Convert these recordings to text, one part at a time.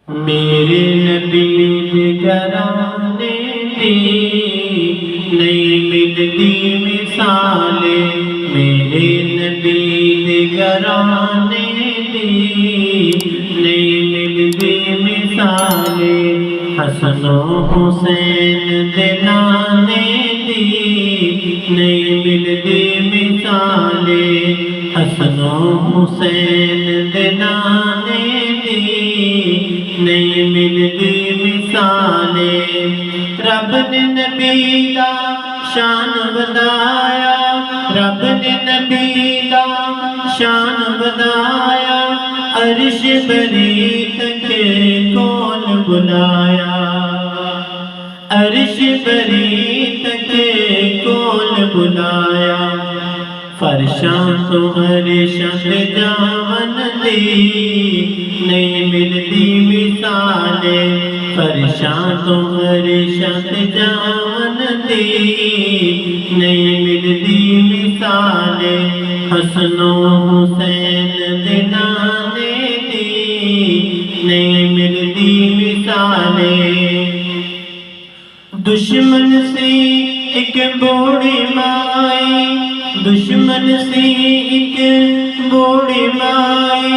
मेरे नबी दे घराने दी नहीं मिलती मिसाले। मेरे नबी दे घराने दी नहीं मिलती मिसाले। हसन हुसैन दे नाने दी नहीं मिलती मिसाले। हसन हुसैन दे नाने दी नहीं मिलती मिसाले। रब ने नबी दा शान वधाया। रब ने नबी दा शान वधाया। अर्श बरीत के कौन बुलाया। अर्श बरीत के कौन बुलाया। फरशां तो अर्शां ते जावन दी नहीं मिलती मिसाले। फरशां तो अर्शां ते जावन दी नहीं मिलती मिसाले। हसनो हुसैन दे नाने दी नहीं मिलती मिसाले। दुश्मन सी एक बूढ़ी माई। दुश्मन सी एक बूढ़ी माई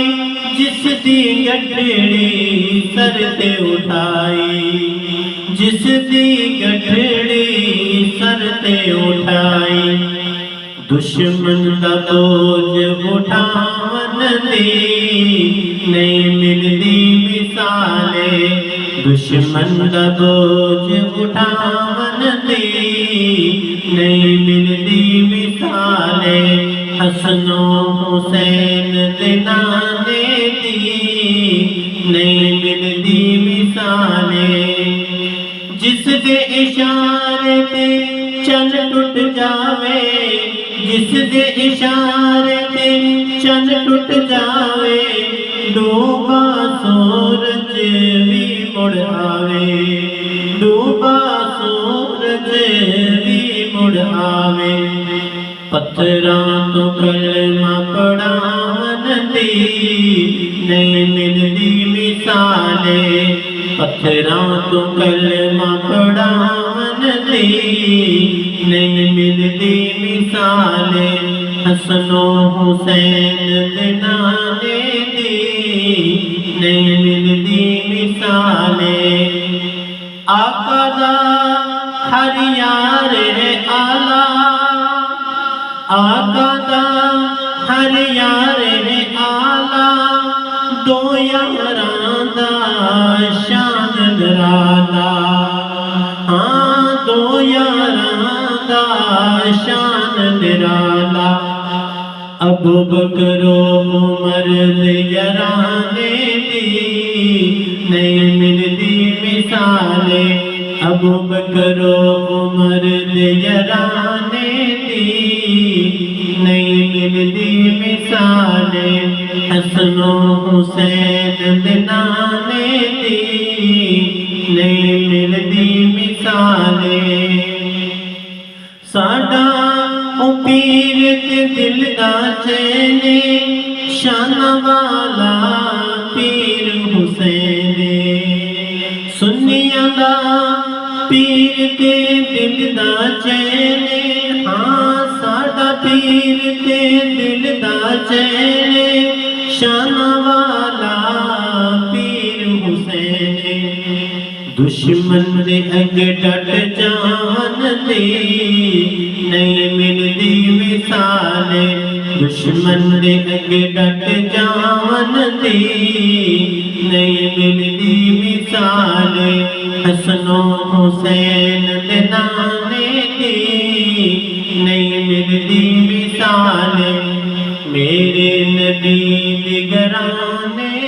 जिस दी गठड़ी सर ते उठाई। जिस दी गठड़ी सर ते उठाई। दुश्मन दा बोझ उठावन दी नहीं मिलती मिसाले। दुश्मन दा बोझ उठावन दी नहीं मिलती मिसाले। हसनो हुसैन दे नाने दी नहीं मिलती मिसाले। जिस दे इशारे ते चंद टूट जावे। जिस दे इशारे ते चंद टूट जावे। डूबा सूरज भी मुड़ आवे। डूबा सूरज भी मुड़ आवे। पत्थरां तो कलमा पढ़ावन दी नहीं मिलती मिसाले। पत्थरां तो कलमा पढ़ावन दी नहीं मिलती मिसाले। हसनो हुसैन दे नाने दी नहीं मिलती मिसाले। आका दा हर यार है आला। आका दा हर यार है आला। दो यारां दा शान निराला। हाँ दो यारां दा शान निराला। अबू बकर उमर दे याराने दी नहीं मिलती मिसाले। अबू बकर उमर दे याराने दी नहीं मिलती मिसाले। हसनो हुसैन दे नाने दी नहीं मिलती मिसाले। साडा ओ पीर ते दिल दा चैने शान वाला पीर हुसैन। सुन्नियां दा पीर ते दिल दा चैने। हाँ साडा पीर ते दिल दा चैने शान वाला पीर हुसैन। दुश्मन दे अगे डट जावन दी नहीं मिलती मिसाले। दुश्मन दे अगे डट जावन दी नहीं मिलती मिसाले। हसनो हुसैन दे नाने दी नहीं मिलती मिसाले। मेरे नबी दे घराने